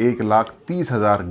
1,30,000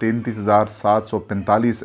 33,745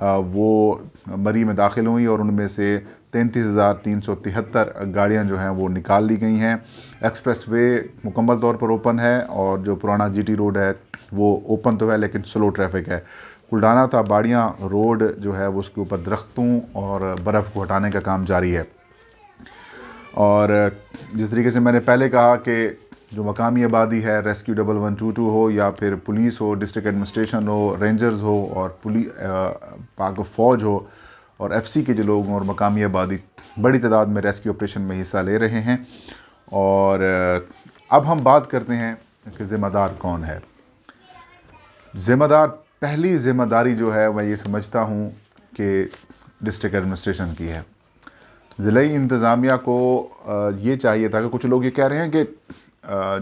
وہ مری میں داخل ہوئی اور ان میں سے 33,373 گاڑیاں جو ہیں وہ نکال لی گئی ہیں۔ ایکسپریس وے مکمل طور پر اوپن ہے اور جو پرانا جی ٹی روڈ ہے وہ اوپن تو ہے لیکن سلو ٹریفک ہے۔ کلڈانا تا باڑیاں روڈ جو ہے وہ اس کے اوپر درختوں اور برف کو ہٹانے کا کام جاری ہے۔ اور جس طریقے سے میں نے پہلے کہا کہ جو مقامی آبادی ہے، ریسکیو 1122 ہو یا پھر پولیس ہو، ڈسٹرکٹ ایڈمنسٹریشن ہو، رینجرز ہو اور پاک فوج ہو اور ایف سی کے جو لوگ ہیں اور مقامی آبادی بڑی تعداد میں ریسکیو آپریشن میں حصہ لے رہے ہیں۔ اور اب ہم بات کرتے ہیں کہ ذمہ دار کون ہے۔ ذمہ دار، پہلی ذمہ داری جو ہے میں یہ سمجھتا ہوں کہ ڈسٹرکٹ ایڈمنسٹریشن کی ہے۔ ضلعی انتظامیہ کو یہ چاہیے تھا کہ کچھ لوگ یہ کہہ رہے ہیں کہ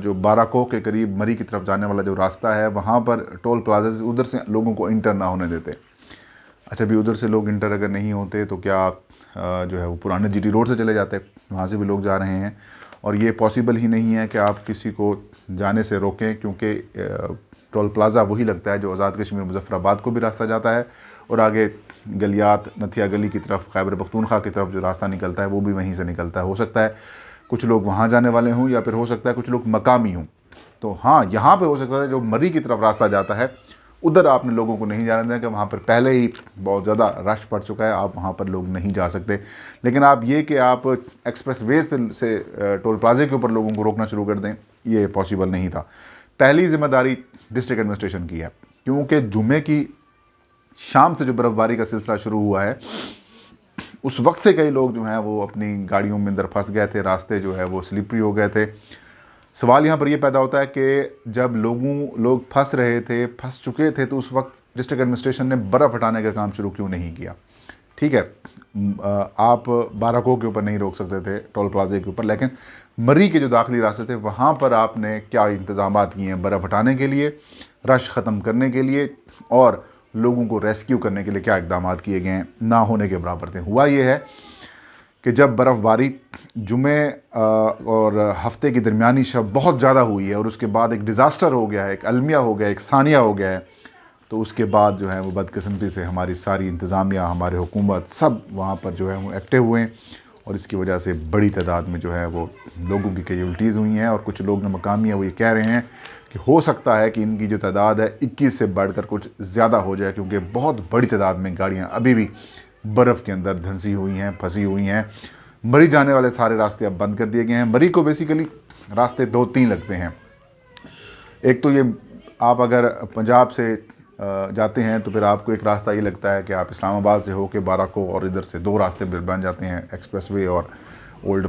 جو باراکو کے قریب مری کی طرف جانے والا جو راستہ ہے وہاں پر ٹول پلازا سے ادھر سے لوگوں کو انٹر نہ ہونے دیتے۔ اچھا بھی ادھر سے لوگ انٹر اگر نہیں ہوتے تو کیا جو ہے وہ پرانے جی ٹی روڈ سے چلے جاتے؟ وہاں سے بھی لوگ جا رہے ہیں اور یہ پاسبل ہی نہیں ہے کہ آپ کسی کو جانے سے روکیں، کیونکہ ٹول پلازا وہی لگتا ہے جو آزاد کشمیر مظفر آباد کو بھی راستہ جاتا ہے اور آگے گلیات نتھیا گلی کی طرف خیبر پختونخوا کی طرف جو راستہ نکلتا ہے وہ بھی وہیں سے نکلتا ہے۔ ہو سکتا ہے کچھ لوگ وہاں جانے والے ہوں یا پھر ہو سکتا ہے کچھ لوگ مقامی ہوں، تو ہاں یہاں پہ ہو سکتا ہے جو مری کی طرف راستہ جاتا ہے ادھر آپ نے لوگوں کو نہیں جانے دیں کہ وہاں پر پہلے ہی بہت زیادہ رش پڑ چکا ہے، آپ وہاں پر لوگ نہیں جا سکتے۔ لیکن آپ یہ کہ آپ ایکسپریس ویز پہ سے ٹول پلازے کے اوپر لوگوں کو روکنا شروع کر دیں، یہ پاسبل نہیں تھا۔ پہلی ذمہ داری ڈسٹرکٹ ایڈمنسٹریشن کی ہے، کیونکہ جمعے کی شام سے جو برف باری کا سلسلہ شروع ہوا ہے اس وقت سے کئی لوگ جو ہیں وہ اپنی گاڑیوں میں اندر پھنس گئے تھے، راستے جو ہے وہ سلپری ہو گئے تھے۔ سوال یہاں پر یہ پیدا ہوتا ہے کہ جب لوگ پھنس رہے تھے، پھنس چکے تھے، تو اس وقت ڈسٹرکٹ ایڈمنسٹریشن نے برف ہٹانے کا کام شروع کیوں نہیں کیا؟ ٹھیک ہے، آپ باراکو کے اوپر نہیں روک سکتے تھے ٹول پلازے کے اوپر، لیکن مری کے جو داخلی راستے تھے وہاں پر آپ نے کیا انتظامات کیے ہیں برف ہٹانے کے لیے، رش ختم کرنے کے لیے اور لوگوں کو ریسکیو کرنے کے لیے کیا اقدامات کیے گئے ہیں؟ نہ ہونے کے برابر تھے۔ ہوا یہ ہے کہ جب برف باری جمعے اور ہفتے کی درمیانی شب بہت زیادہ ہوئی ہے اور اس کے بعد ایک ڈیزاسٹر ہو گیا ہے، ایک المیہ ہو گیا ہے، ایک ثانیہ ہو گیا ہے، تو اس کے بعد جو ہے وہ بدقسمتی سے ہماری ساری انتظامیہ، ہمارے حکومت سب وہاں پر جو ہے وہ ایکٹیو ہوئے ہیں اور اس کی وجہ سے بڑی تعداد میں جو ہے وہ لوگوں کی کیجولٹیز ہوئی ہیں۔ اور کچھ لوگ جو مقامی ہیں وہ یہ کہہ رہے ہیں کہ ہو سکتا ہے کہ ان کی جو تعداد ہے 21 سے بڑھ کر کچھ زیادہ ہو جائے، کیونکہ بہت بڑی تعداد میں گاڑیاں ابھی بھی برف کے اندر دھنسی ہوئی ہیں، پھنسی ہوئی ہیں۔ مری جانے والے سارے راستے اب بند کر دیے گئے ہیں۔ مری کو بیسیکلی راستے 2-3 لگتے ہیں۔ ایک تو یہ آپ اگر پنجاب سے جاتے ہیں تو پھر آپ کو ایک راستہ یہ لگتا ہے کہ آپ اسلام آباد سے ہو کے باراکو اور ادھر سے 2 راستے بن جاتے ہیں، ایکسپریس وے اور اولڈ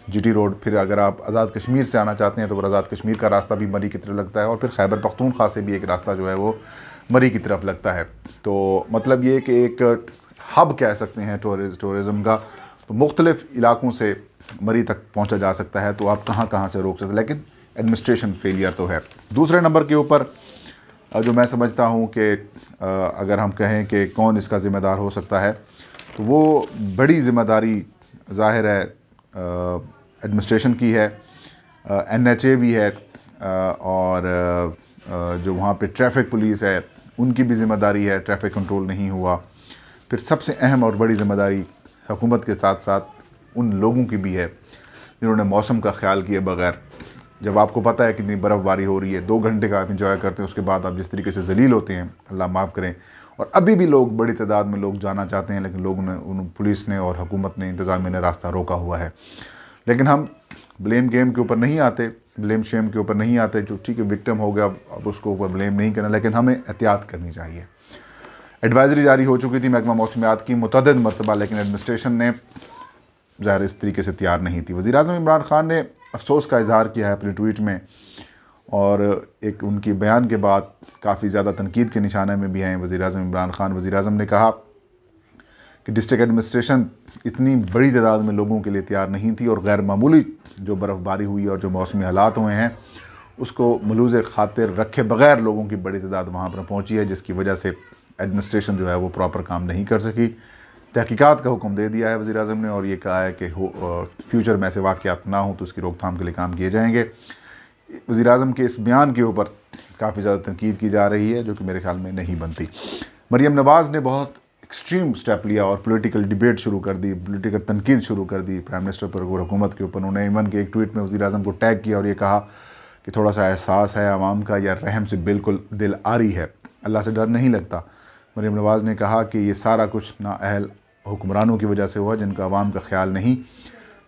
جی ٹی روڈ۔ پھر اگر آپ آزاد کشمیر سے آنا چاہتے ہیں تو پھر آزاد کشمیر کا راستہ بھی مری کی طرف لگتا ہے اور پھر خیبر پختونخوا سے بھی ایک راستہ جو ہے وہ مری کی طرف لگتا ہے۔ تو مطلب یہ کہ ایک ہب کہہ سکتے ہیں ٹورزم کا، تو مختلف علاقوں سے مری تک پہنچا جا سکتا ہے، تو آپ کہاں سے روک سکتے ہیں، لیکن ایڈمنسٹریشن فیلئر تو ہے۔ دوسرے نمبر کے اوپر جو میں سمجھتا ہوں کہ اگر ہم کہیں کہ کون اس کا ذمہ دار ہو سکتا ہے تو وہ بڑی ذمہ داری ظاہر ہے ایڈمنسٹریشن کی ہے، این ایچ اے بھی ہے اور جو وہاں پہ ٹریفک پولیس ہے ان کی بھی ذمہ داری ہے، ٹریفک کنٹرول نہیں ہوا۔ پھر سب سے اہم اور بڑی ذمہ داری حکومت کے ساتھ ساتھ ان لوگوں کی بھی ہے جنہوں نے موسم کا خیال کیے بغیر، جب آپ کو پتہ ہے کتنی برف باری ہو رہی ہے، 2 گھنٹے کا آپ انجوائے کرتے ہیں، اس کے بعد آپ جس طریقے سے ذلیل ہوتے ہیں، اللہ معاف کریں، اور ابھی بھی لوگ بڑی تعداد میں لوگ جانا چاہتے ہیں لیکن لوگوں نے، پولیس نے اور حکومت نے، انتظامیہ نے راستہ روکا ہوا ہے۔ لیکن ہم بلیم گیم کے اوپر نہیں آتے، بلیم شیم کے اوپر نہیں آتے، جو ٹھیک ہے وکٹم ہو گیا اب اس کو اوپر بلیم نہیں کرنا، لیکن ہمیں احتیاط کرنی چاہیے۔ ایڈوائزری جاری ہو چکی تھی محکمہ موسمیات کی متعدد مرتبہ، لیکن ایڈمنسٹریشن نے ظاہر اس طریقے سے تیار نہیں تھی۔ وزیر اعظم عمران خان نے افسوس کا اظہار کیا ہے اپنے ٹویٹ میں، اور ایک ان کی بیان کے بعد کافی زیادہ تنقید کے نشانے میں بھی ہیں وزیر اعظم عمران خان۔ وزیر اعظم نے کہا کہ ڈسٹرکٹ ایڈمنسٹریشن اتنی بڑی تعداد میں لوگوں کے لیے تیار نہیں تھی، اور غیر معمولی جو برف باری ہوئی اور جو موسمی حالات ہوئے ہیں اس کو ملوث خاطر رکھے بغیر لوگوں کی بڑی تعداد وہاں پر پہنچی ہے، جس کی وجہ سے ایڈمنسٹریشن جو ہے وہ پراپر کام نہیں کر سکی۔ تحقیقات کا حکم دے دیا ہے وزیر اعظم نے، اور یہ کہا ہے کہ فیوچر میں ایسے واقعات نہ ہوں تو اس کی روک تھام کے لیے کام کیے جائیں گے۔ وزیر اعظم کے اس بیان کے اوپر کافی زیادہ تنقید کی جا رہی ہے جو کہ میرے خیال میں نہیں بنتی۔ مریم نواز نے بہت ایکسٹریم سٹیپ لیا اور پولیٹیکل ڈیبیٹ شروع کر دی، پولیٹیکل تنقید شروع کر دی پرائم منسٹر پر اور حکومت کے اوپر. انہوں نے ایون کہ ایک ٹویٹ میں وزیر اعظم کو ٹیگ کیا اور یہ کہا کہ تھوڑا سا احساس ہے عوام کا یا رحم سے بالکل دل آری ہے، اللہ سے ڈر نہیں لگتا. مریم نواز نے کہا کہ یہ سارا کچھ نااہل حکمرانوں کی وجہ سے ہوا جن کا عوام کا خیال نہیں،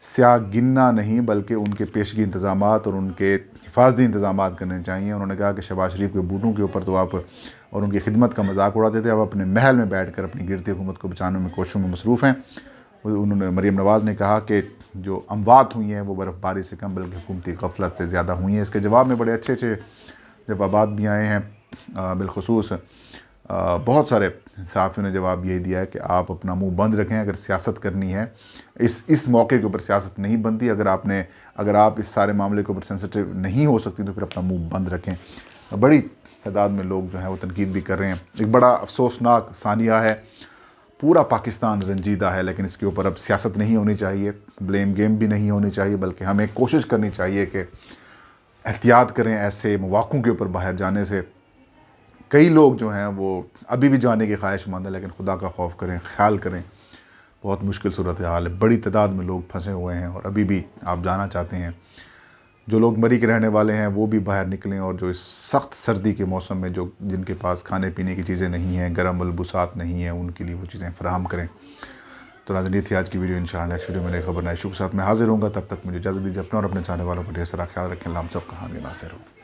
سیاہ گننا نہیں بلکہ ان کے پیشگی انتظامات اور ان کے حفاظتی انتظامات کرنے چاہیے. انہوں نے کہا کہ شہباز شریف کے بوٹوں کے اوپر تو آپ اور ان کی خدمت کا مذاق اڑاتے تھے، اب اپنے محل میں بیٹھ کر اپنی گرتی حکومت کو بچانے میں کوششوں میں مصروف ہیں. مریم نواز نے کہا کہ جو اموات ہوئی ہیں وہ برف باری سے کم بلکہ حکومتی غفلت سے زیادہ ہوئی ہیں. اس کے جواب میں بڑے اچھے جوابات بھی آئے ہیں. بالخصوص بہت سارے صحافیوں نے جواب یہی دیا ہے کہ آپ اپنا منہ بند رکھیں اگر سیاست کرنی ہے. اس موقع کے اوپر سیاست نہیں بنتی. اگر آپ اس سارے معاملے کے اوپر سینسٹیو نہیں ہو سکتی تو پھر اپنا منہ بند رکھیں. بڑی تعداد میں لوگ جو ہیں وہ تنقید بھی کر رہے ہیں. ایک بڑا افسوسناک ثانیہ ہے، پورا پاکستان رنجیدہ ہے، لیکن اس کے اوپر اب سیاست نہیں ہونی چاہیے، بلیم گیم بھی نہیں ہونی چاہیے، بلکہ ہمیں کوشش کرنی چاہیے کہ احتیاط کریں ایسے مواقعوں کے اوپر باہر جانے سے. کئی لوگ جو ہیں وہ ابھی بھی جانے کے خواہش مند ہیں، لیکن خدا کا خوف کریں، خیال کریں. بہت مشکل صورتحال ہے، بڑی تعداد میں لوگ پھنسے ہوئے ہیں اور ابھی بھی آپ جانا چاہتے ہیں. جو لوگ مری کے رہنے والے ہیں وہ بھی باہر نکلیں، اور جو اس سخت سردی کے موسم میں جن کے پاس کھانے پینے کی چیزیں نہیں ہیں، گرم ملبوسات نہیں ہیں، ان کے لیے وہ چیزیں فراہم کریں. تو ناظرین یہ تھی آج کی ویڈیو. انشاءاللہ نیکسٹ ویڈیو میں نئی خبر نئے شو کے ساتھ میں حاضر ہوں گا. تب تک مجھے اجازت دیجیے. اپنا اور اپنے چاہنے والوں کا ڈھیر سارا خیال رکھیں. اللہ ہم سب کا حامی ناصر ہو.